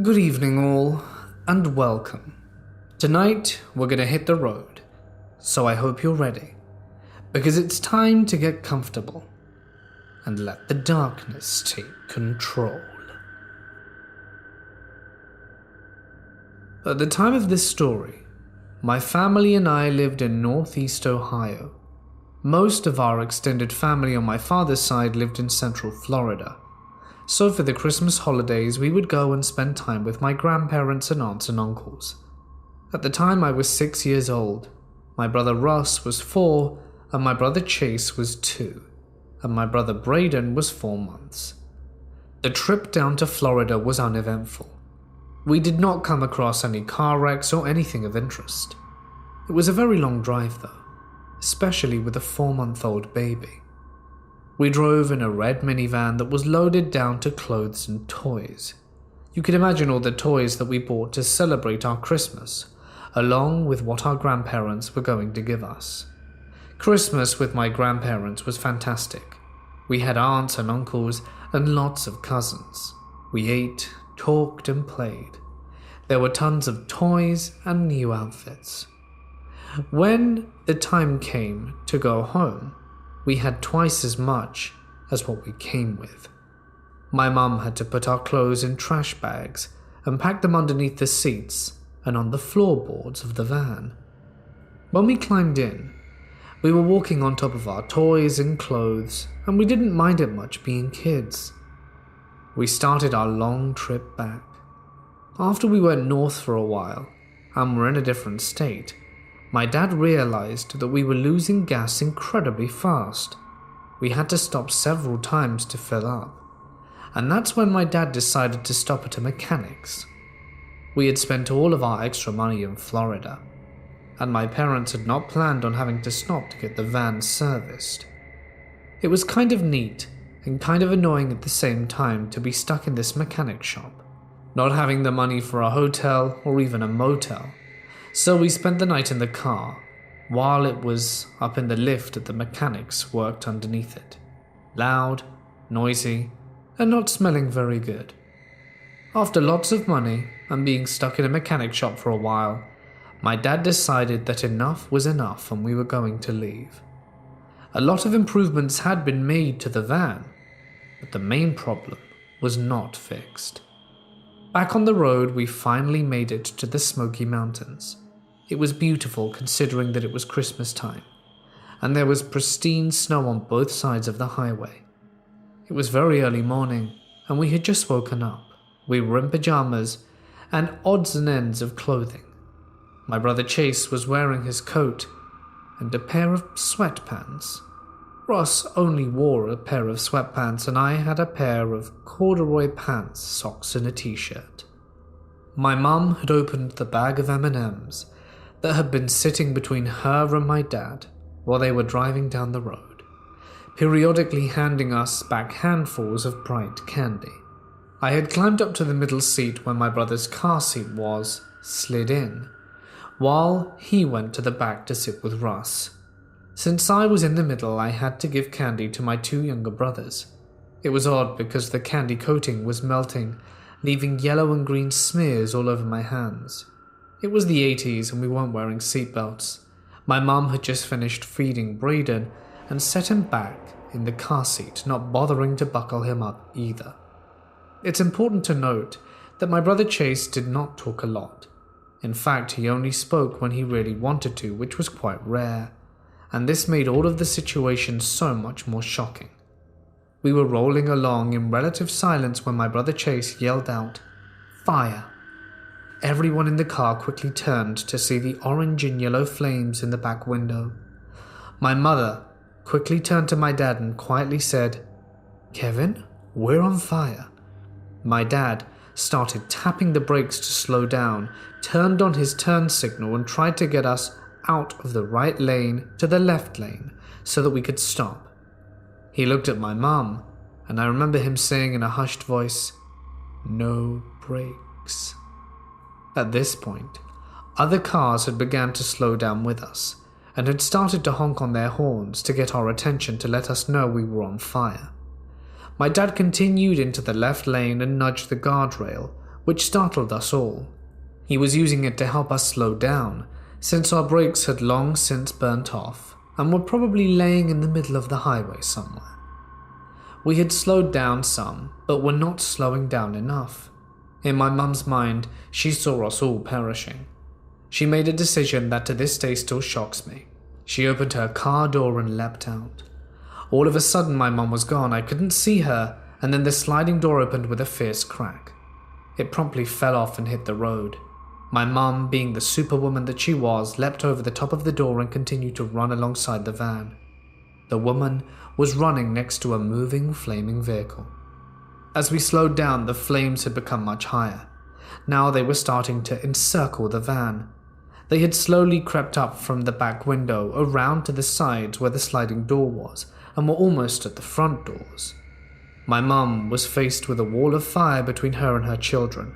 Good evening all, and welcome. Tonight we're gonna hit the road, so I hope you're ready, because it's time to get comfortable and let the darkness take control. At the time of this story, my family and I lived in Northeast Ohio. Most of our extended family on my father's side lived in Central Florida. So for the Christmas holidays, we would go and spend time with my grandparents and aunts and uncles. At the time, I was 6 years old. My brother Russ was 4, and my brother Chase was 2, and my brother Braden was 4 months. The trip down to Florida was uneventful. We did not come across any car wrecks or anything of interest. It was a very long drive though, especially with a 4-month-old baby. We drove in a red minivan that was loaded down to clothes and toys. You can imagine all the toys that we bought to celebrate our Christmas, along with what our grandparents were going to give us. Christmas with my grandparents was fantastic. We had aunts and uncles and lots of cousins. We ate, talked, and played. There were tons of toys and new outfits. When the time came to go home, we had twice as much as what we came with. My mum had to put our clothes in trash bags and pack them underneath the seats and on the floorboards of the van. When we climbed in, we were walking on top of our toys and clothes, and we didn't mind it much being kids. We started our long trip back. After we went north for a while, and were in a different state, my dad realized that we were losing gas incredibly fast. We had to stop several times to fill up. And that's when my dad decided to stop at a mechanic's. We had spent all of our extra money in Florida, and my parents had not planned on having to stop to get the van serviced. It was kind of neat and kind of annoying at the same time to be stuck in this mechanic shop, not having the money for a hotel or even a motel. So we spent the night in the car, while it was up in the lift that the mechanics worked underneath it. Loud, noisy, and not smelling very good. After lots of money and being stuck in a mechanic shop for a while, my dad decided that enough was enough and we were going to leave. A lot of improvements had been made to the van, but the main problem was not fixed. Back on the road, we finally made it to the Smoky Mountains. It was beautiful considering that it was Christmas time, and there was pristine snow on both sides of the highway. It was very early morning, and we had just woken up. We were in pajamas and odds and ends of clothing. My brother Chase was wearing his coat and a pair of sweatpants. Ross only wore a pair of sweatpants, and I had a pair of corduroy pants, socks, and a t-shirt. My mum had opened the bag of M&Ms that had been sitting between her and my dad while they were driving down the road, periodically handing us back handfuls of bright candy. I had climbed up to the middle seat where my brother's car seat was, slid in, while he went to the back to sit with Russ. Since I was in the middle, I had to give candy to my 2 younger brothers. It was odd because the candy coating was melting, leaving yellow and green smears all over my hands. It was the 80s and we weren't wearing seatbelts. My mum had just finished feeding Braden and set him back in the car seat, not bothering to buckle him up either. It's important to note that my brother Chase did not talk a lot. In fact, he only spoke when he really wanted to, which was quite rare, and this made all of the situation so much more shocking. We were rolling along in relative silence when my brother Chase yelled out, "Fire!" Everyone in the car quickly turned to see the orange and yellow flames in the back window. My mother quickly turned to my dad and quietly said, "Kevin, we're on fire." My dad started tapping the brakes to slow down, turned on his turn signal and tried to get us out of the right lane to the left lane so that we could stop. He looked at my mum, and I remember him saying in a hushed voice, "No brakes." At this point, other cars had begun to slow down with us and had started to honk on their horns to get our attention to let us know we were on fire. My dad continued into the left lane and nudged the guardrail, which startled us all. He was using it to help us slow down, since our brakes had long since burnt off and were probably laying in the middle of the highway somewhere. We had slowed down some, but were not slowing down enough. In my mum's mind, she saw us all perishing. She made a decision that to this day still shocks me. She opened her car door and leapt out. All of a sudden my mum was gone. I couldn't see her, and then the sliding door opened with a fierce crack. It promptly fell off and hit the road. My mum, being the superwoman that she was, leapt over the top of the door and continued to run alongside the van. The woman was running next to a moving, flaming vehicle. As we slowed down, the flames had become much higher. Now they were starting to encircle the van. They had slowly crept up from the back window around to the sides where the sliding door was, and were almost at the front doors. My mum was faced with a wall of fire between her and her children.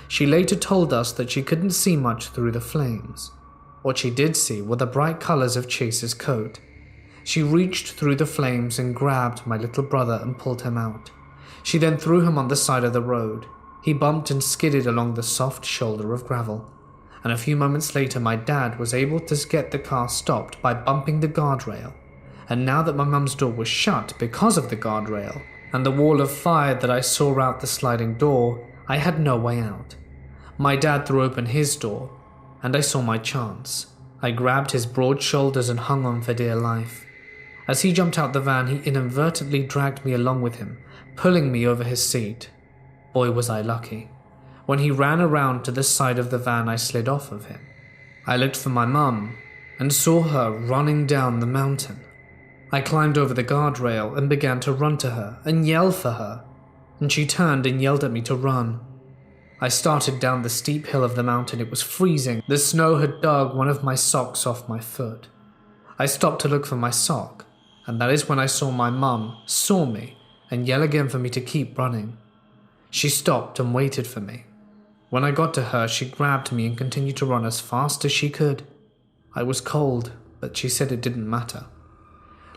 She later told us that she couldn't see much through the flames. What she did see were the bright colors of Chase's coat. She reached through the flames and grabbed my little brother and pulled him out. She then threw him on the side of the road. He bumped and skidded along the soft shoulder of gravel. And a few moments later, my dad was able to get the car stopped by bumping the guardrail. And now that my mum's door was shut because of the guardrail and the wall of fire that I saw out the sliding door, I had no way out. My dad threw open his door, and I saw my chance. I grabbed his broad shoulders and hung on for dear life. As he jumped out the van, he inadvertently dragged me along with him, pulling me over his seat. Boy, was I lucky. When he ran around to the side of the van, I slid off of him. I looked for my mum and saw her running down the mountain. I climbed over the guardrail and began to run to her and yell for her, and she turned and yelled at me to run. I started down the steep hill of the mountain. It was freezing. The snow had dug one of my socks off my foot. I stopped to look for my sock, and that is when I saw my mum saw me and yell again for me to keep running. She stopped and waited for me. When I got to her, she grabbed me and continued to run as fast as she could. I was cold, but she said it didn't matter.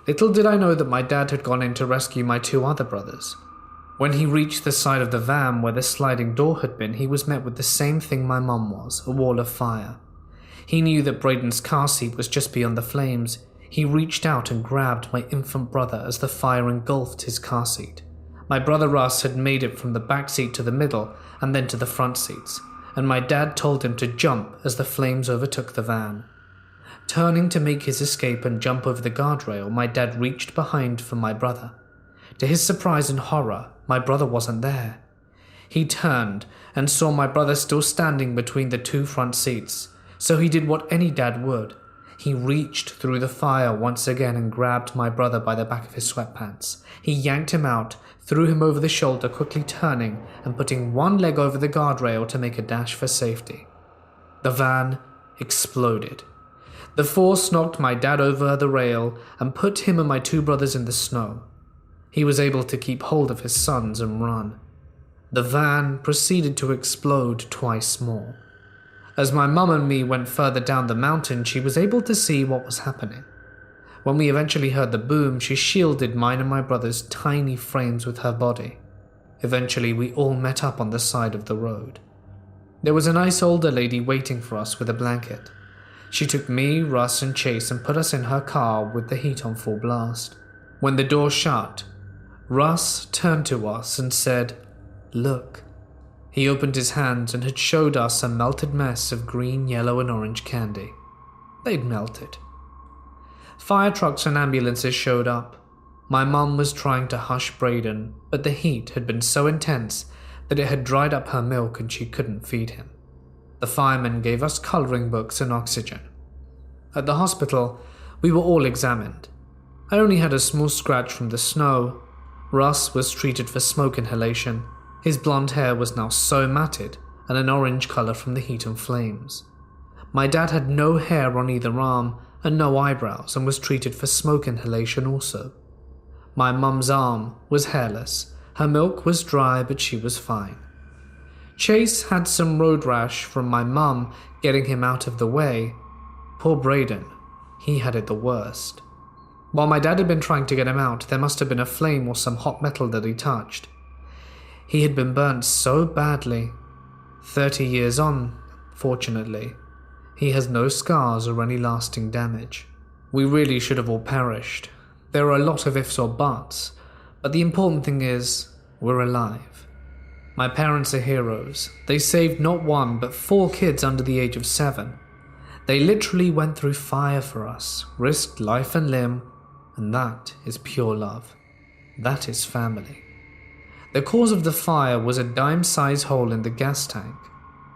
Little did I know that my dad had gone in to rescue my two other brothers. When he reached the side of the van where the sliding door had been, he was met with the same thing my mum was, a wall of fire. He knew that Braden's car seat was just beyond the flames. He reached out and grabbed my infant brother as the fire engulfed his car seat. My brother Russ had made it from the back seat to the middle and then to the front seats, and my dad told him to jump as the flames overtook the van. Turning to make his escape and jump over the guardrail, my dad reached behind for my brother. To his surprise and horror, my brother wasn't there. He turned and saw my brother still standing between the two front seats, so he did what any dad would. He reached through the fire once again and grabbed my brother by the back of his sweatpants. He yanked him out, threw him over the shoulder, quickly turning and putting one leg over the guardrail to make a dash for safety. The van exploded. The force knocked my dad over the rail and put him and my two brothers in the snow. He was able to keep hold of his sons and run. The van proceeded to explode twice more. As my mum and me went further down the mountain, she was able to see what was happening. When we eventually heard the boom, she shielded mine and my brother's tiny frames with her body. Eventually, we all met up on the side of the road. There was a nice older lady waiting for us with a blanket. She took me, Russ, and Chase and put us in her car with the heat on full blast. When the door shut, Russ turned to us and said, "Look." He opened his hands and had showed us a melted mess of green, yellow, and orange candy. They'd melted. Fire trucks and ambulances showed up. My mum was trying to hush Braden, but the heat had been so intense that it had dried up her milk and she couldn't feed him. The firemen gave us coloring books and oxygen. At the hospital, we were all examined. I only had a small scratch from the snow. Russ was treated for smoke inhalation. His blonde hair was now so matted and an orange color from the heat and flames. My dad had no hair on either arm and no eyebrows and was treated for smoke inhalation also. My mum's arm was hairless. Her milk was dry, but she was fine. Chase had some road rash from my mum getting him out of the way. Poor Braden, he had it the worst. While my dad had been trying to get him out, there must have been a flame or some hot metal that he touched. He had been burnt so badly 30 years on, fortunately, he has no scars or any lasting damage. We really should have all perished. There are a lot of ifs or buts, but the important thing is, we're alive. My parents are heroes. They saved not one, but 4 kids under the age of 7. They literally went through fire for us, risked life and limb, and that is pure love. That is family. The cause of the fire was a dime-sized hole in the gas tank.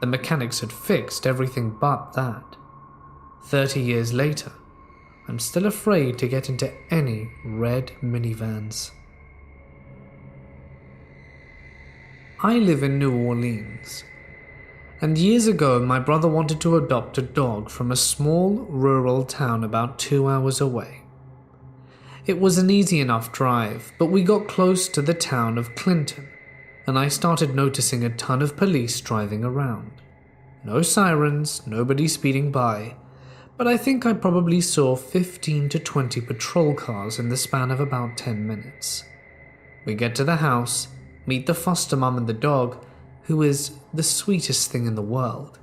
The mechanics had fixed everything but that. 30 years later, I'm still afraid to get into any red minivans. I live in New Orleans, and years ago my brother wanted to adopt a dog from a small rural town about 2 hours away. It was an easy enough drive, but we got close to the town of Clinton, and I started noticing a ton of police driving around. No sirens, nobody speeding by, but I think I probably saw 15 to 20 patrol cars in the span of about 10 minutes. We get to the house, meet the foster mum and the dog, who is the sweetest thing in the world,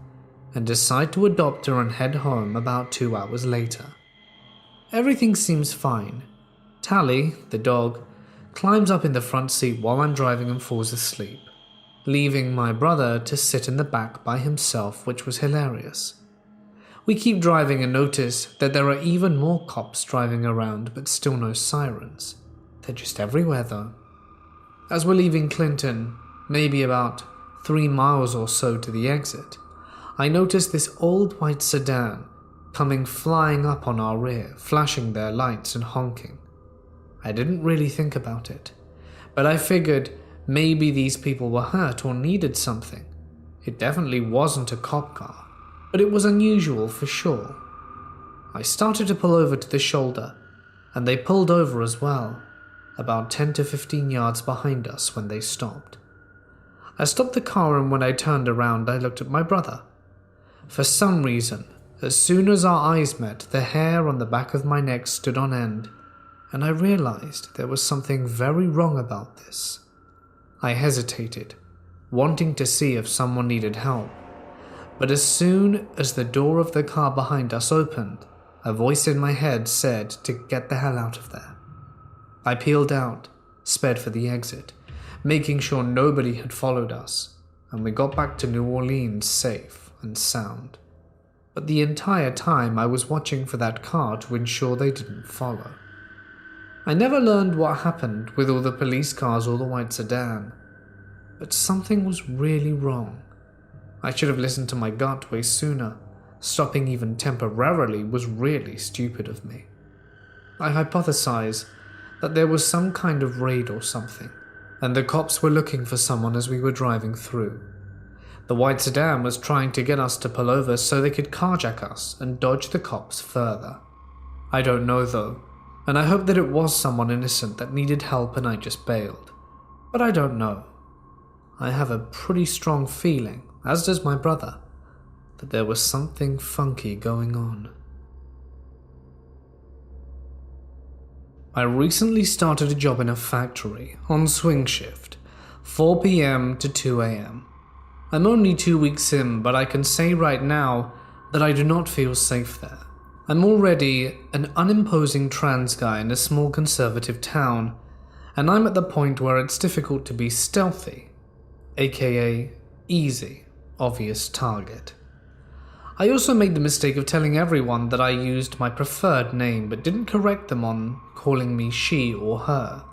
and decide to adopt her and head home about 2 hours later. Everything seems fine. Tally, the dog, climbs up in the front seat while I'm driving and falls asleep, leaving my brother to sit in the back by himself, which was hilarious. We keep driving and notice that there are even more cops driving around, but still no sirens. They're just everywhere though. As we're leaving Clinton, maybe about 3 miles or so to the exit, I notice this old white sedan coming flying up on our rear, flashing their lights and honking. I didn't really think about it, but I figured maybe these people were hurt or needed something. It definitely wasn't a cop car, but it was unusual for sure. I started to pull over to the shoulder, and they pulled over as well, about 10 to 15 yards behind us when they stopped. I stopped the car, and when I turned around, I looked at my brother. For some reason, as soon as our eyes met, the hair on the back of my neck stood on end, and I realized there was something very wrong about this. I hesitated, wanting to see if someone needed help, but as soon as the door of the car behind us opened, a voice in my head said to get the hell out of there. I peeled out, sped for the exit, making sure nobody had followed us, and we got back to New Orleans safe and sound. But the entire time I was watching for that car to ensure they didn't follow. I never learned what happened with all the police cars or the white sedan, but something was really wrong. I should have listened to my gut way sooner. Stopping even temporarily was really stupid of me. I hypothesize that there was some kind of raid or something, and the cops were looking for someone as we were driving through. The white sedan was trying to get us to pull over so they could carjack us and dodge the cops further. I don't know though, and I hope that it was someone innocent that needed help and I just bailed. But I don't know. I have a pretty strong feeling, as does my brother, that there was something funky going on. I recently started a job in a factory on swing shift, 4 p.m. to 2 a.m. I'm only 2 weeks in, but I can say right now that I do not feel safe there. I'm already an unimposing trans guy in a small conservative town, and I'm at the point where it's difficult to be stealthy, aka easy, obvious target. I also made the mistake of telling everyone that I used my preferred name but didn't correct them on calling me she or her.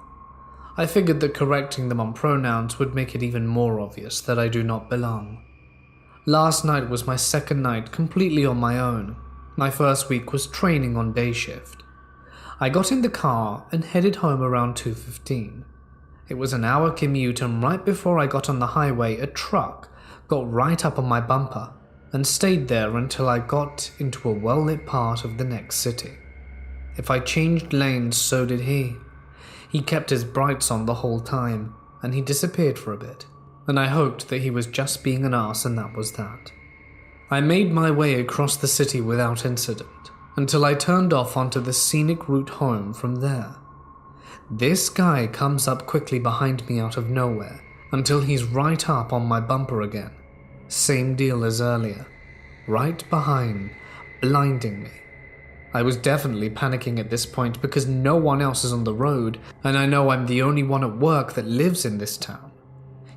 I figured that correcting them on pronouns would make it even more obvious that I do not belong. Last night was my second night completely on my own. My first week was training on day shift. I got in the car and headed home around 2:15. It was an hour commute, and right before I got on the highway, a truck got right up on my bumper and stayed there until I got into a well-lit part of the next city. If I changed lanes, so did he. He kept his brights on the whole time, and he disappeared for a bit, and I hoped that he was just being an arse and that was that. I made my way across the city without incident, until I turned off onto the scenic route home from there. This guy comes up quickly behind me out of nowhere, until he's right up on my bumper again. Same deal as earlier. Right behind, blinding me. I was definitely panicking at this point because no one else is on the road, and I know I'm the only one at work that lives in this town.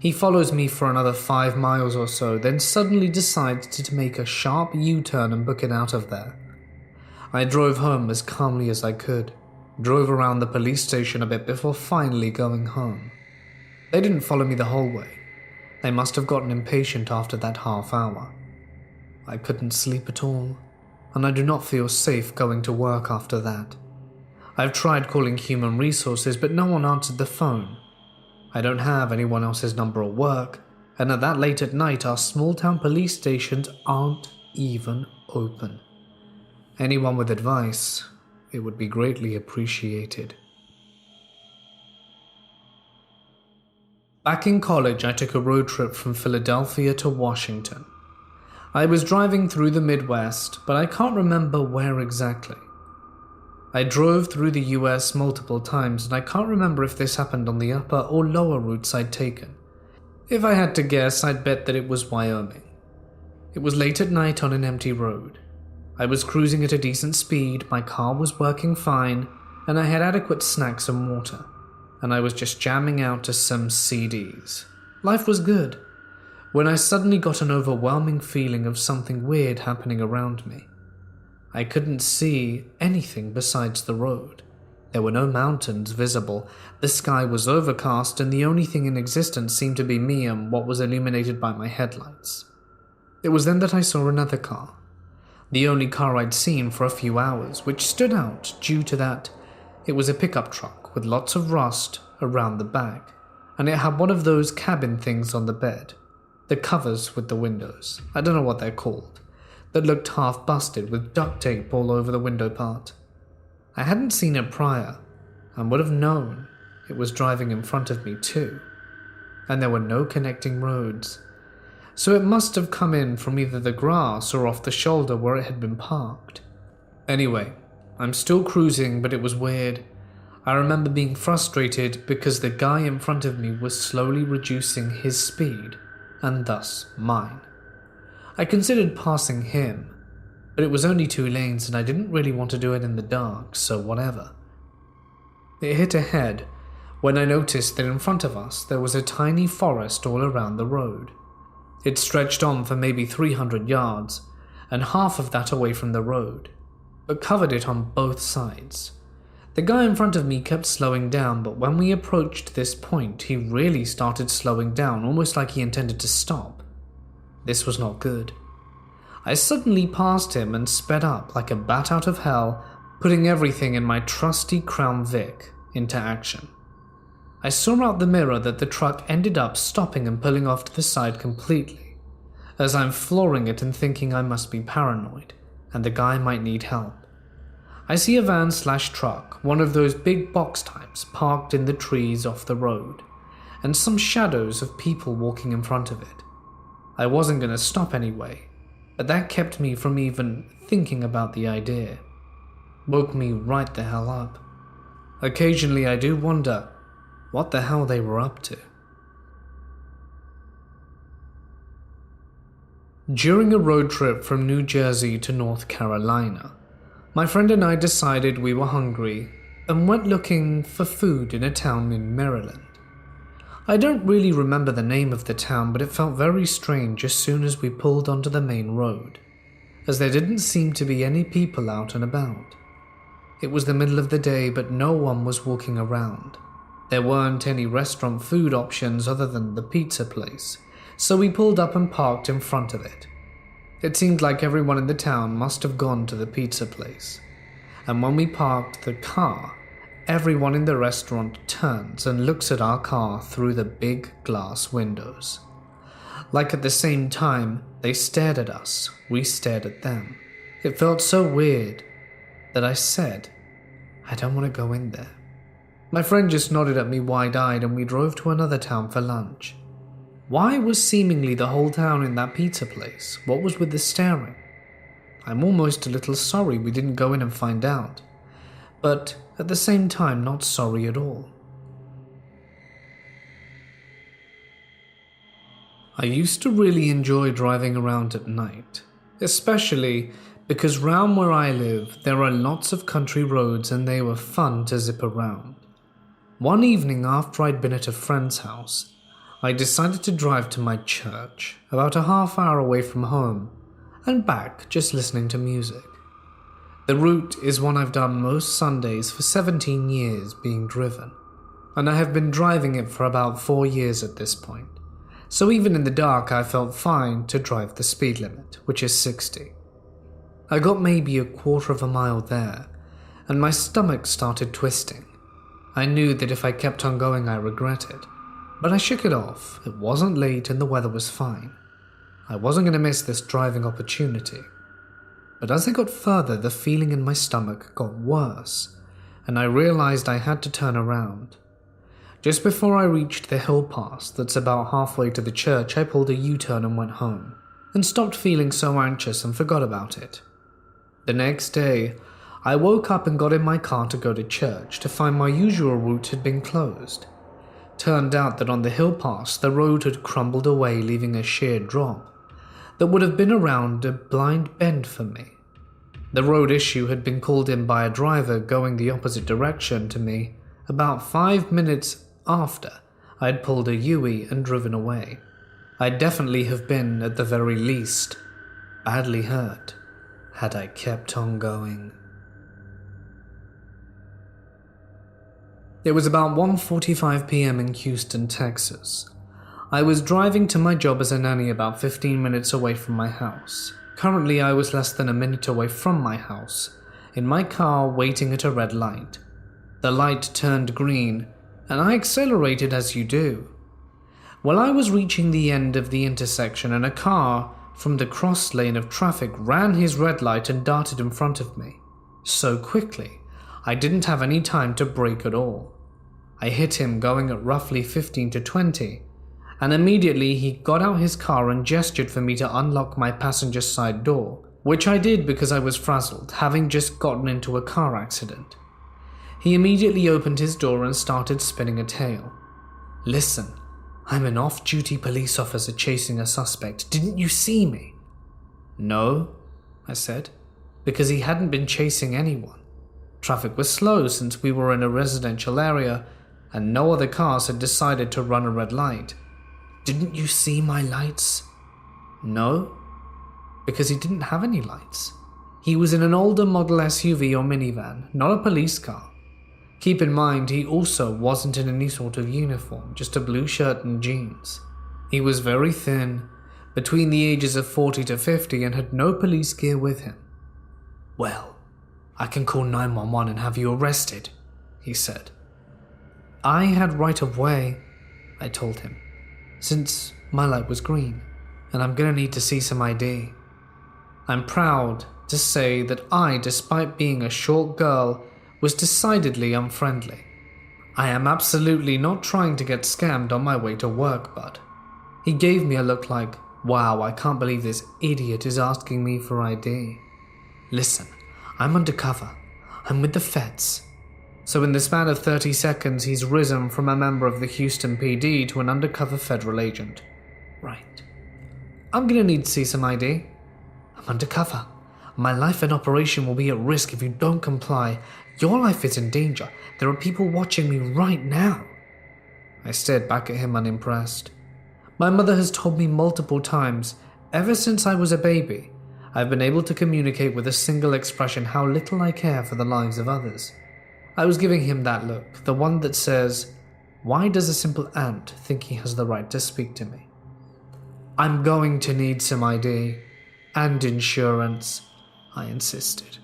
He follows me for another 5 miles or so, then suddenly decides to make a sharp U-turn and book it out of there. I drove home as calmly as I could, drove around the police station a bit before finally going home. They didn't follow me the whole way. They must have gotten impatient after that half hour. I couldn't sleep at all, and I do not feel safe going to work after that. I've tried calling human resources, but no one answered the phone. I don't have anyone else's number at work, and at that late at night our small town police stations aren't even open. Anyone with advice, it would be greatly appreciated. Back in college, I took a road trip from Philadelphia to Washington. I was driving through the Midwest, but I can't remember where exactly. I drove through the US multiple times, and I can't remember if this happened on the upper or lower routes I'd taken. If I had to guess, I'd bet that it was Wyoming. It was late at night on an empty road. I was cruising at a decent speed, my car was working fine, and I had adequate snacks and water, and I was just jamming out to some CDs. Life was good, when I suddenly got an overwhelming feeling of something weird happening around me. I couldn't see anything besides the road. There were no mountains visible, the sky was overcast, and the only thing in existence seemed to be me and what was illuminated by my headlights. It was then that I saw another car. The only car I'd seen for a few hours, which stood out due to that it was a pickup truck with lots of rust around the back, and it had one of those cabin things on the bed, the covers with the windows, I don't know what they're called, that looked half busted with duct tape all over the window part. I hadn't seen it prior, and would have known it was driving in front of me too, and there were no connecting roads. So it must have come in from either the grass or off the shoulder where it had been parked. Anyway, I'm still cruising, but it was weird. I remember being frustrated because the guy in front of me was slowly reducing his speed, and thus mine. I considered passing him, but it was only 2 lanes and I didn't really want to do it in the dark, so whatever. It hit ahead when I noticed that in front of us there was a tiny forest all around the road. It stretched on for maybe 300 yards, and half of that away from the road, but covered it on both sides. The guy in front of me kept slowing down, but when we approached this point, he really started slowing down, almost like he intended to stop. This was not good. I suddenly passed him and sped up like a bat out of hell, putting everything in my trusty Crown Vic into action. I saw out the mirror that the truck ended up stopping and pulling off to the side completely, as I'm flooring it and thinking I must be paranoid, and the guy might need help. I see a van/truck, one of those big box types, parked in the trees off the road, and some shadows of people walking in front of it. I wasn't going to stop anyway, but that kept me from even thinking about the idea. Woke me right the hell up. Occasionally I do wonder what the hell they were up to. During a road trip from New Jersey to North Carolina, my friend and I decided we were hungry and went looking for food in a town in Maryland. I don't really remember the name of the town, but it felt very strange as soon as we pulled onto the main road, as there didn't seem to be any people out and about. It was the middle of the day, but no one was walking around. There weren't any restaurant food options other than the pizza place, so we pulled up and parked in front of it. It seemed like everyone in the town must have gone to the pizza place, and when we parked the car, everyone in the restaurant turns and looks at our car through the big glass windows. Like at the same time they stared at us, we stared at them. It felt so weird that I said, I don't want to go in there. My friend just nodded at me wide-eyed and we drove to another town for lunch. Why was seemingly the whole town in that pizza place? What was with the staring? I'm almost a little sorry we didn't go in and find out, but at the same time not sorry at all. I used to really enjoy driving around at night, especially because round where I live there are lots of country roads and they were fun to zip around. One evening after I'd been at a friend's house, I decided to drive to my church, about a half hour away from home, and back just listening to music. The route is one I've done most Sundays for 17 years being driven, and I have been driving it for about 4 years at this point. So even in the dark I felt fine to drive the speed limit, which is 60. I got maybe a quarter of a mile there, and my stomach started twisting. I knew that if I kept on going I regretted, but I shook it off. It wasn't late and the weather was fine. I wasn't going to miss this driving opportunity. But as I got further, the feeling in my stomach got worse, and I realized I had to turn around. Just before I reached the hill pass that's about halfway to the church, I pulled a U-turn and went home, and stopped feeling so anxious and forgot about it. The next day, I woke up and got in my car to go to church to find my usual route had been closed. Turned out that on the hill pass, the road had crumbled away, leaving a sheer drop that would have been around a blind bend for me. The road issue had been called in by a driver going the opposite direction to me about 5 minutes after I had pulled a U-turn and driven away. I'd definitely have been, at the very least, badly hurt had I kept on going. It was about 1:45 p.m. in Houston, Texas. I was driving to my job as a nanny about 15 minutes away from my house. Currently, I was less than a minute away from my house, in my car waiting at a red light. The light turned green, and I accelerated as you do. Well, I was reaching the end of the intersection and a car from the cross lane of traffic ran his red light and darted in front of me. So quickly, I didn't have any time to brake at all. I hit him going at roughly 15 to 20, and immediately he got out his car and gestured for me to unlock my passenger side door, which I did because I was frazzled, having just gotten into a car accident. He immediately opened his door and started spinning a tale. "Listen, I'm an off-duty police officer chasing a suspect. Didn't you see me?" "No," I said, because he hadn't been chasing anyone. Traffic was slow since we were in a residential area, and no other cars had decided to run a red light. "Didn't you see my lights?" "No," because he didn't have any lights. He was in an older model SUV or minivan, not a police car. Keep in mind, he also wasn't in any sort of uniform, just a blue shirt and jeans. He was very thin, between the ages of 40 to 50, and had no police gear with him. "Well, I can call 911 and have you arrested," he said. "I had right of way," I told him, "since my light was green, and I'm gonna need to see some ID." I'm proud to say that I, despite being a short girl, was decidedly unfriendly. "I am absolutely not trying to get scammed on my way to work, bud." He gave me a look like, "Wow, I can't believe this idiot is asking me for ID." "Listen, I'm undercover. I'm with the feds." So in the span of 30 seconds, he's risen from a member of the Houston PD to an undercover federal agent. "Right. I'm gonna need to see some ID. I'm undercover. My life and operation will be at risk if you don't comply. Your life is in danger. There are people watching me right now." I stared back at him unimpressed. My mother has told me multiple times, ever since I was a baby, I've been able to communicate with a single expression how little I care for the lives of others. I was giving him that look, the one that says, "Why does a simple ant think he has the right to speak to me?" "I'm going to need some ID and insurance," I insisted.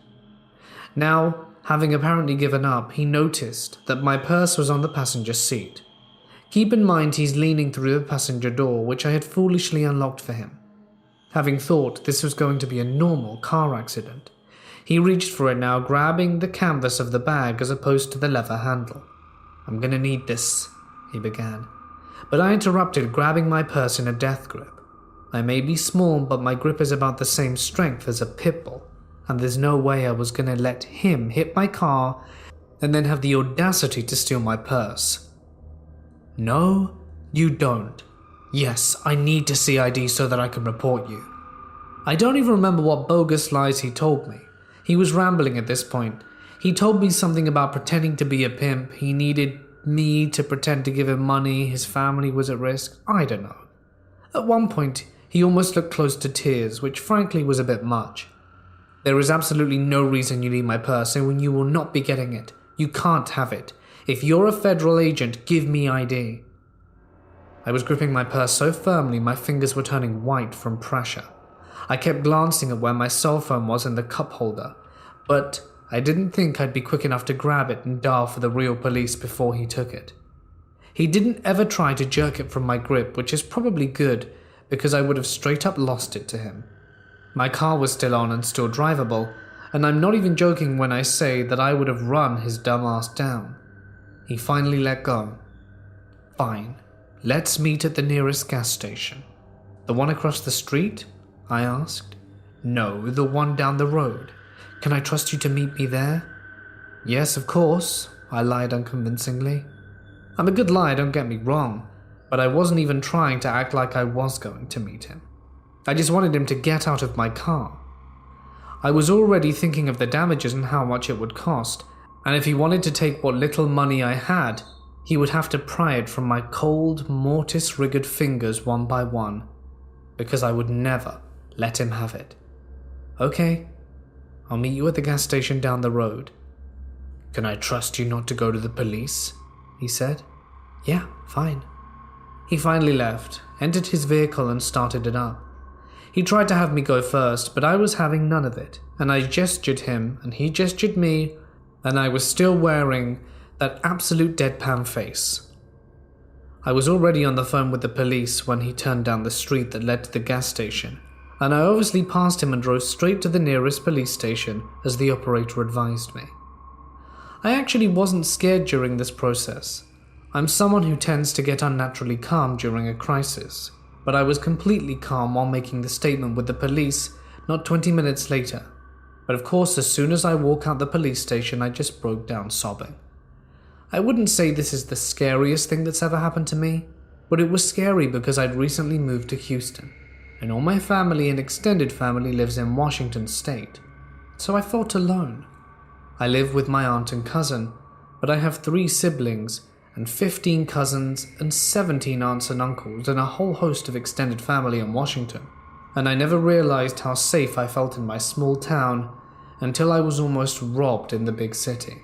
Now, having apparently given up, he noticed that my purse was on the passenger seat. Keep in mind he's leaning through the passenger door, which I had foolishly unlocked for him. Having thought this was going to be a normal car accident, he reached for it now, grabbing the canvas of the bag as opposed to the leather handle. "I'm gonna need this," he began, but I interrupted, grabbing my purse in a death grip. I may be small, but my grip is about the same strength as a pit bull, and there's no way I was gonna let him hit my car and then have the audacity to steal my purse. "No, you don't," Yes, I need to see ID so that I can report you. I don't even remember what bogus lies he told me. He was rambling at this point. He told me something about pretending to be a pimp. He needed me to pretend to give him money. His family was at risk. I don't know. At one point, he almost looked close to tears, which frankly was a bit much. There is absolutely no reason you need my purse, and you will not be getting it. You can't have it. If you're a federal agent, give me ID. I was gripping my purse so firmly my fingers were turning white from pressure. I kept glancing at where my cell phone was in the cup holder, but I didn't think I'd be quick enough to grab it and dial for the real police before he took it. He didn't ever try to jerk it from my grip, which is probably good because I would have straight up lost it to him. My car was still on and still drivable, and I'm not even joking when I say that I would have run his dumb ass down. He finally let go. Fine, let's meet at the nearest gas station. The one across the street? I asked. No, the one down the road. Can I trust you to meet me there? Yes, of course, I lied unconvincingly. I'm a good liar, don't get me wrong, but I wasn't even trying to act like I was going to meet him. I just wanted him to get out of my car. I was already thinking of the damages and how much it would cost, and if he wanted to take what little money I had, he would have to pry it from my cold, mortis-rigged fingers one by one, because I would never let him have it. Okay, I'll meet you at the gas station down the road. Can I trust you not to go to the police? He said. Yeah, fine. He finally left, entered his vehicle and started it up. He tried to have me go first, but I was having none of it, and I gestured him, and he gestured me, and I was still wearing that absolute deadpan face. I was already on the phone with the police when he turned down the street that led to the gas station, and I obviously passed him and drove straight to the nearest police station as the operator advised me. I actually wasn't scared during this process. I'm someone who tends to get unnaturally calm during a crisis, but I was completely calm while making the statement with the police not 20 minutes later. But of course, as soon as I walk out the police station, I just broke down sobbing. I wouldn't say this is the scariest thing that's ever happened to me, but it was scary because I'd recently moved to Houston, and all my family and extended family lives in Washington state, so I felt alone. I live with my aunt and cousin, but I have 3 siblings and 15 cousins and 17 aunts and uncles and a whole host of extended family in Washington, and I never realized how safe I felt in my small town until I was almost robbed in the big city.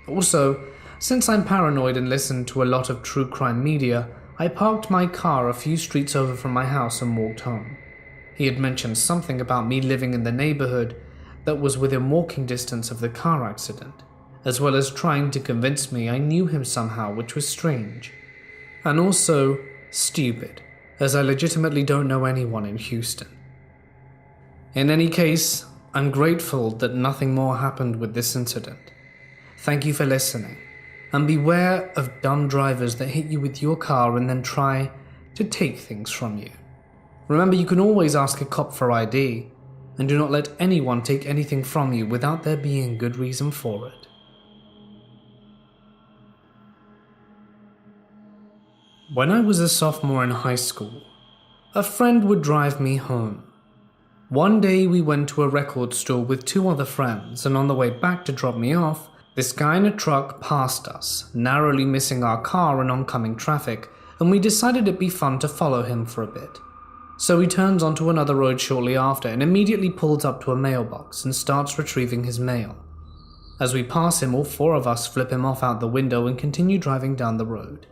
Also, since I'm paranoid and listen to a lot of true crime media, I parked my car a few streets over from my house and walked home. He had mentioned something about me living in the neighborhood that was within walking distance of the car accident, as well as trying to convince me I knew him somehow, which was strange. And also stupid, as I legitimately don't know anyone in Houston. In any case, I'm grateful that nothing more happened with this incident. Thank you for listening, and beware of dumb drivers that hit you with your car and then try to take things from you. Remember, you can always ask a cop for ID, and do not let anyone take anything from you without there being good reason for it. When I was a sophomore in high school, a friend would drive me home. One day we went to a record store with 2 other friends, and on the way back to drop me off, this guy in a truck passed us, narrowly missing our car in oncoming traffic, and we decided it'd be fun to follow him for a bit. So he turns onto another road shortly after and immediately pulls up to a mailbox and starts retrieving his mail. As we pass him, all 4 of us flip him off out the window and continue driving down the road.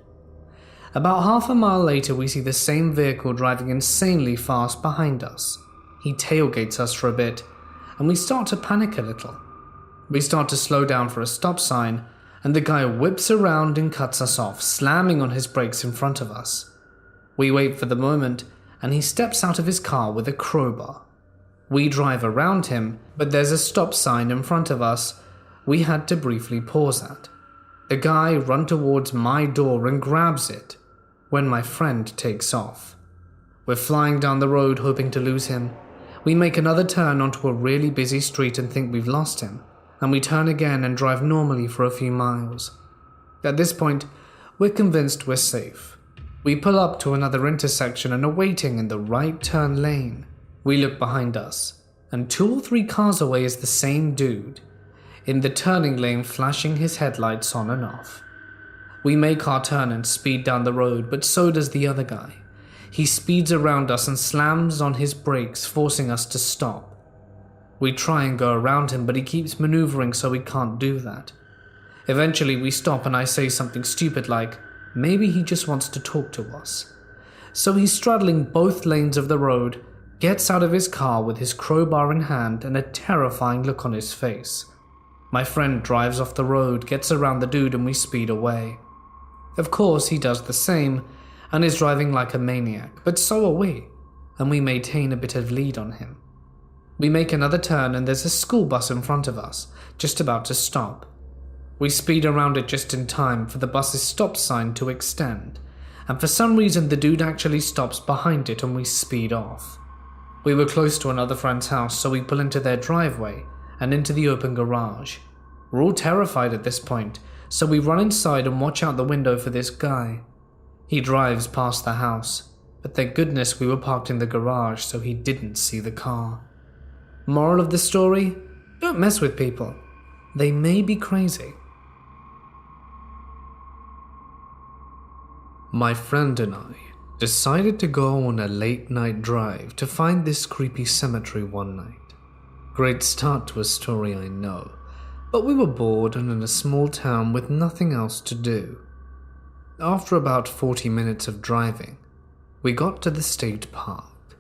About half a mile later, we see the same vehicle driving insanely fast behind us. He tailgates us for a bit, and we start to panic a little. We start to slow down for a stop sign, and the guy whips around and cuts us off, slamming on his brakes in front of us. We wait for the moment, and he steps out of his car with a crowbar. We drive around him, but there's a stop sign in front of us we had to briefly pause at. The guy runs towards my door and grabs it when my friend takes off. We're flying down the road hoping to lose him. We make another turn onto a really busy street and think we've lost him, and we turn again and drive normally for a few miles. At this point, we're convinced we're safe. We pull up to another intersection and are waiting in the right turn lane. We look behind us, and 2 or 3 cars away is the same dude, in the turning lane flashing his headlights on and off. We make our turn and speed down the road, but so does the other guy. He speeds around us and slams on his brakes, forcing us to stop. We try and go around him, but he keeps maneuvering, so we can't do that. Eventually we stop and I say something stupid like, maybe he just wants to talk to us. So he's straddling both lanes of the road, gets out of his car with his crowbar in hand and a terrifying look on his face. My friend drives off the road, gets around the dude, and we speed away. Of course he does the same and is driving like a maniac, but so are we, and we maintain a bit of lead on him. We make another turn and there's a school bus in front of us, just about to stop. We speed around it just in time for the bus's stop sign to extend, and for some reason the dude actually stops behind it and we speed off. We were close to another friend's house, so we pull into their driveway and into the open garage. We're all terrified at this point, so we run inside and watch out the window for this guy. He drives past the house, but thank goodness we were parked in the garage so he didn't see the car. Moral of the story? Don't mess with people. They may be crazy. My friend and I decided to go on a late night drive to find this creepy cemetery one night. Great start to a story, I know, but we were bored and in a small town with nothing else to do. After about 40 minutes of driving, we got to the state park.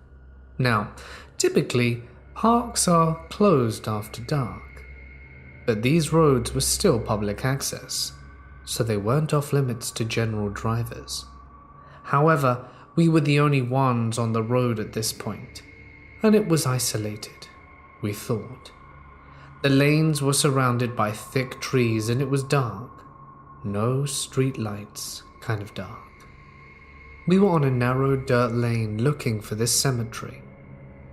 Now, typically, parks are closed after dark, but these roads were still public access, so they weren't off limits to general drivers. However, we were the only ones on the road at this point, and it was isolated, we thought. The lanes were surrounded by thick trees and it was dark. No street lights, kind of dark. We were on a narrow dirt lane looking for this cemetery,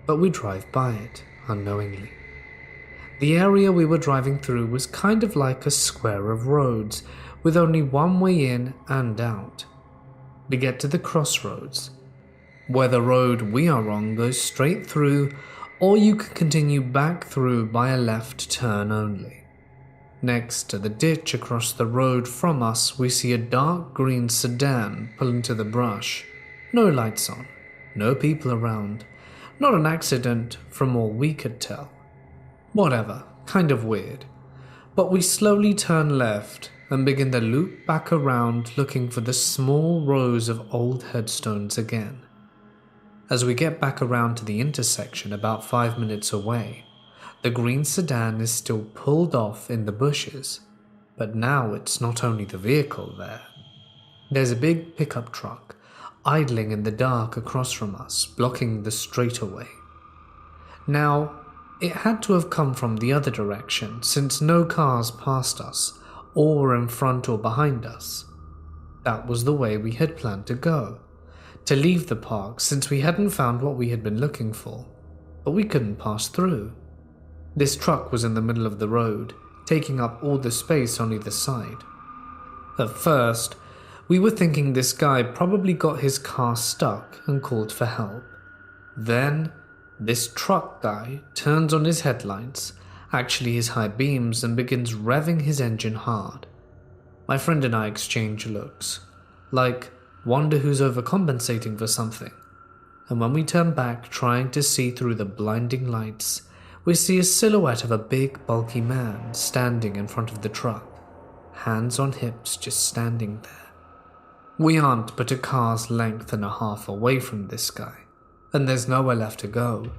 but we drive by it unknowingly. The area we were driving through was kind of like a square of roads with only one way in and out. We get to the crossroads, where the road we are on goes straight through, or you can continue back through by a left turn only. Next to the ditch across the road from us, we see a dark green sedan pull into the brush. No lights on, no people around. Not an accident from all we could tell. Whatever, kind of weird. But we slowly turn left and begin the loop back around looking for the small rows of old headstones again. As we get back around to the intersection about 5 minutes away, the green sedan is still pulled off in the bushes, but now it's not only the vehicle there. There's a big pickup truck idling in the dark across from us, blocking the straightaway. Now, it had to have come from the other direction since no cars passed us, or in front or behind us. That was the way we had planned to go, to leave the park since we hadn't found what we had been looking for, but we couldn't pass through. This truck was in the middle of the road, taking up all the space on either side. At first, we were thinking this guy probably got his car stuck and called for help. Then, this truck guy turns on his headlights, actually his high beams, and begins revving his engine hard. My friend and I exchange looks, like wonder who's overcompensating for something. And when we turn back trying to see through the blinding lights, we see a silhouette of a big bulky man standing in front of the truck, hands on hips just standing there. We aren't but a car's length and a half away from this guy, and there's nowhere left to go,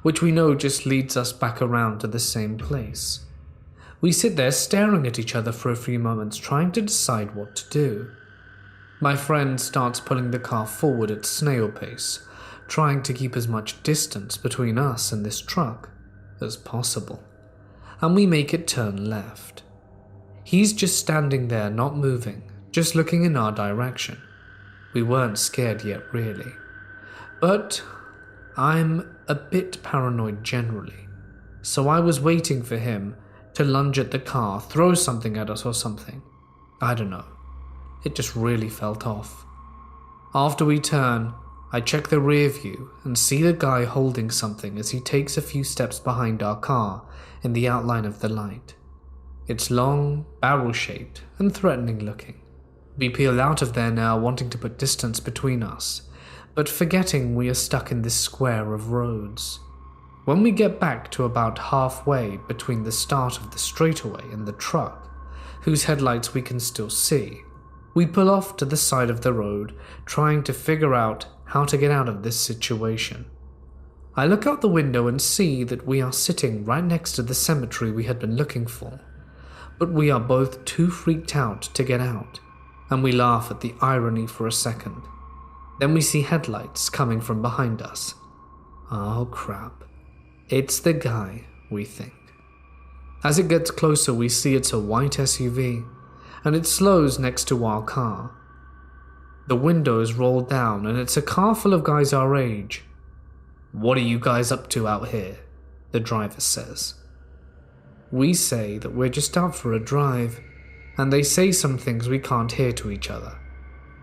which we know just leads us back around to the same place. We sit there staring at each other for a few moments, trying to decide what to do. My friend starts pulling the car forward at snail pace, trying to keep as much distance between us and this truck as possible, and we make it turn left. He's just standing there, not moving, just looking in our direction. We weren't scared yet, really, but I'm a bit paranoid generally, so I was waiting for him to lunge at the car, throw something at us or something. I don't know. It just really felt off. After we turn, I check the rear view and see the guy holding something as he takes a few steps behind our car in the outline of the light. It's long, barrel-shaped, and threatening looking. We peel out of there now, wanting to put distance between us, but forgetting we are stuck in this square of roads. When we get back to about halfway between the start of the straightaway and the truck, whose headlights we can still see, we pull off to the side of the road, trying to figure out how to get out of this situation. I look out the window and see that we are sitting right next to the cemetery we had been looking for, but we are both too freaked out to get out, and we laugh at the irony for a second. Then we see headlights coming from behind us. Oh crap. It's the guy, we think. As it gets closer, we see it's a white SUV, and it slows next to our car. The windows roll down, and it's a car full of guys our age. "What are you guys up to out here?" the driver says. We say that we're just out for a drive, and they say some things we can't hear to each other.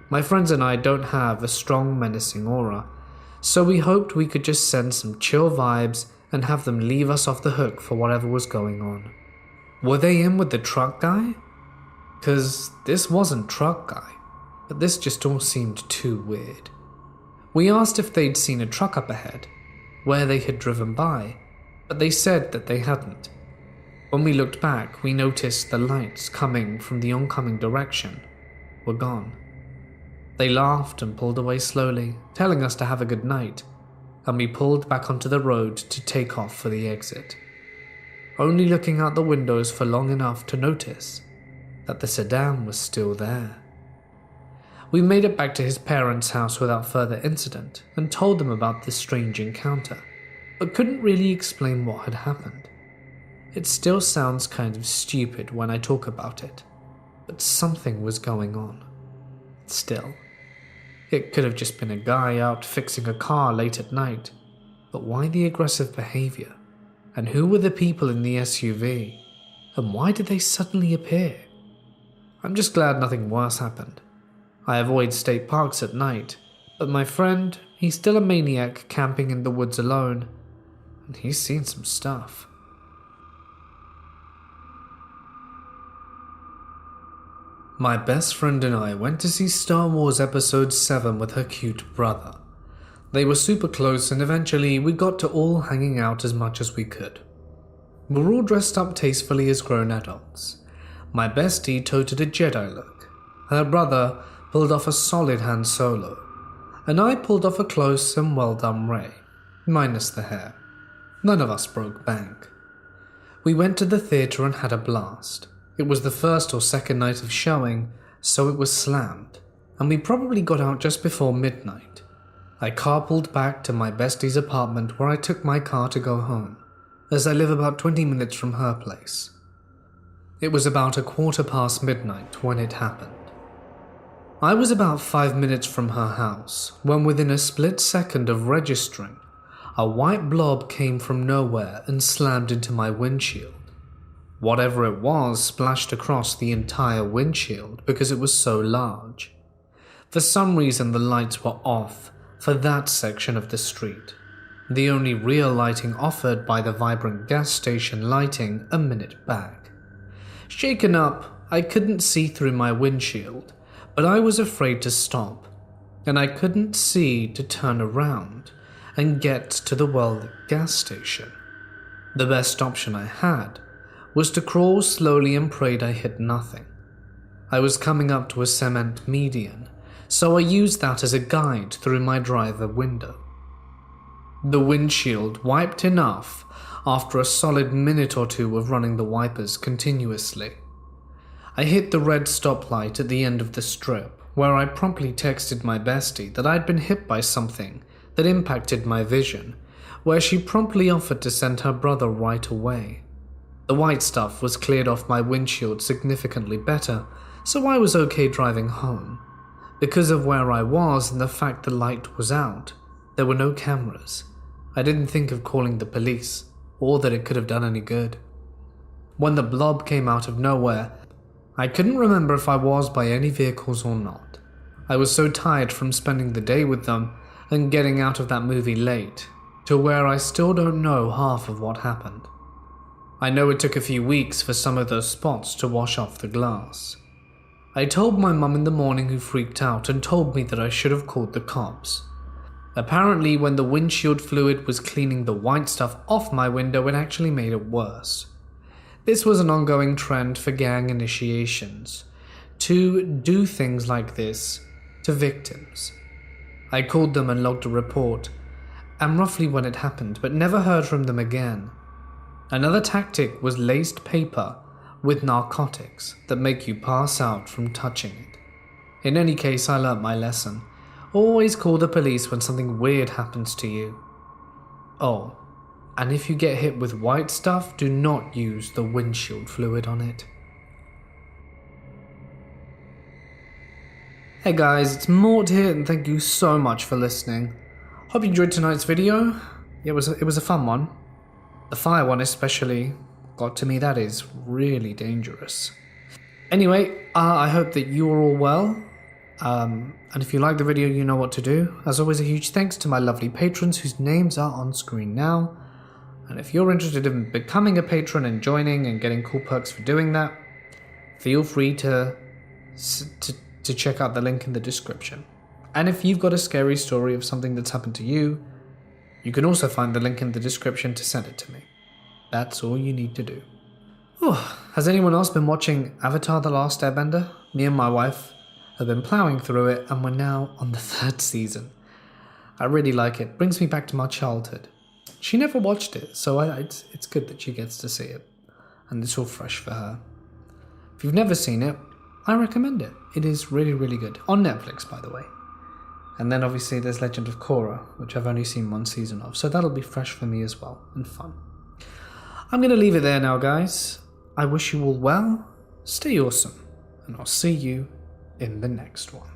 My friends and I don't have a strong, menacing aura, so we hoped we could just send some chill vibes and have them leave us off the hook for whatever was going on. Were they in with the truck guy? 'Cause this wasn't truck guy, but this just all seemed too weird. We asked if they'd seen a truck up ahead, where they had driven by, but they said that they hadn't. When we looked back, we noticed the lights coming from the oncoming direction were gone. They laughed and pulled away slowly, telling us to have a good night, and we pulled back onto the road to take off for the exit, only looking out the windows for long enough to notice that the sedan was still there. We made it back to his parents' house without further incident and told them about this strange encounter, but couldn't really explain what had happened. It still sounds kind of stupid when I talk about it, but something was going on. Still, it could have just been a guy out fixing a car late at night, but why the aggressive behavior? And who were the people in the SUV? And why did they suddenly appear? I'm just glad nothing worse happened. I avoid state parks at night, but my friend, he's still a maniac camping in the woods alone, and he's seen some stuff. My best friend and I went to see Star Wars Episode 7 with her cute brother. They were super close, and eventually we got to all hanging out as much as we could. We were all dressed up tastefully as grown adults. My bestie toted a Jedi look. Her brother pulled off a solid Han Solo, and I pulled off a close and well-done Rey, minus the hair. None of us broke bank. We went to the theatre and had a blast. It was the first or second night of showing, so it was slammed, and we probably got out just before midnight. I carpooled back to my bestie's apartment where I took my car to go home, as I live about 20 minutes from her place. It was about 1:15 midnight when it happened. I was about 5 minutes from her house when, within a split second of registering, a white blob came from nowhere and slammed into my windshield. Whatever it was splashed across the entire windshield because it was so large. For some reason the lights were off for that section of the street, the only real lighting offered by the vibrant gas station lighting a minute back. Shaken up, I couldn't see through my windshield, but I was afraid to stop, and I couldn't see to turn around and get to the well-lit gas station. The best option I had was to crawl slowly and prayed I hit nothing. I was coming up to a cement median, so I used that as a guide through my driver window. The windshield wiped enough after a solid minute or two of running the wipers continuously. I hit the red stoplight at the end of the strip, where I promptly texted my bestie that I'd been hit by something that impacted my vision, where she promptly offered to send her brother right away. The white stuff was cleared off my windshield significantly better, so I was okay driving home. Because of where I was and the fact the light was out, there were no cameras. I didn't think of calling the police, or that it could have done any good. When the blob came out of nowhere, I couldn't remember if I was by any vehicles or not. I was so tired from spending the day with them and getting out of that movie late, to where I still don't know half of what happened. I know it took a few weeks for some of those spots to wash off the glass. I told my mum in the morning, who freaked out and told me that I should have called the cops. Apparently, when the windshield fluid was cleaning the white stuff off my window, it actually made it worse. This was an ongoing trend for gang initiations, to do things like this to victims. I called them and logged a report, and roughly when it happened, but never heard from them again. Another tactic was laced paper with narcotics that make you pass out from touching it. In any case, I learnt my lesson. Always call the police when something weird happens to you. Oh, and if you get hit with white stuff, do not use the windshield fluid on it. Hey guys, it's Mort here, and thank you so much for listening. Hope you enjoyed tonight's video. It was a fun one. The fire one especially got to me. That is really dangerous. Anyway, I hope that you are all well. And if you like the video, you know what to do. As always, a huge thanks to my lovely patrons whose names are on screen now. And if you're interested in becoming a patron and joining and getting cool perks for doing that, feel free to check out the link in the description. And if you've got a scary story of something that's happened to you, you can also find the link in the description to send it to me. That's all you need to do. Has anyone else been watching Avatar: The Last Airbender? Me and my wife have been plowing through it, and we're now on the 3rd season. I really like it. Brings me back to my childhood. She never watched it, so it's good that she gets to see it. And it's all fresh for her. If you've never seen it, I recommend it. It is really, really good. On Netflix, by the way. And then obviously there's Legend of Korra, which I've only seen 1 season of. So that'll be fresh for me as well, and fun. I'm going to leave it there now, guys. I wish you all well. Stay awesome. And I'll see you in the next one.